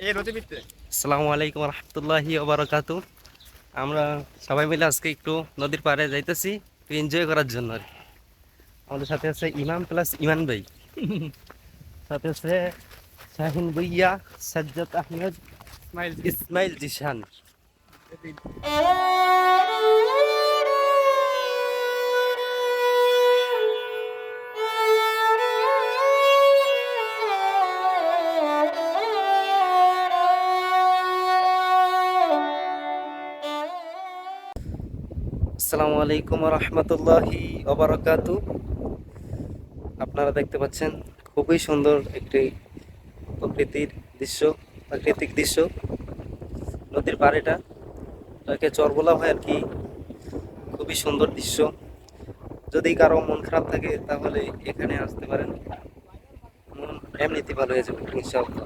আসসালামু আলাইকুম রহমতুল্লাহি ওবারাকাতু। আমরা সবাই মিলে আজকে একটু নদীর পাড়ে যাইতেছি একটু এনজয় করার জন্য আর কি। আমাদের সাথে আছে ইমাম প্লাস ইমান ভাই, সাথে আছে শাহিন ভুইয়া, সাজ্জাদ আহমেদ, ইসমাইল জিশান। আসসালামু আলাইকুম রহমতুল্লাহি ওবারাকাতু। আপনারা দেখতে পাচ্ছেন খুবই সুন্দর একটি প্রকৃতির দৃশ্য, প্রাকৃতিক দৃশ্য। নদীর পাড়েটা তাকে চর বলা হয় আর কি। খুবই সুন্দর দৃশ্য। যদি কারো মন খারাপ থাকে তাহলে এখানে আসতে পারেন, মন এমনিতে ভালো হয়ে যাবে ইনশাআল্লাহ।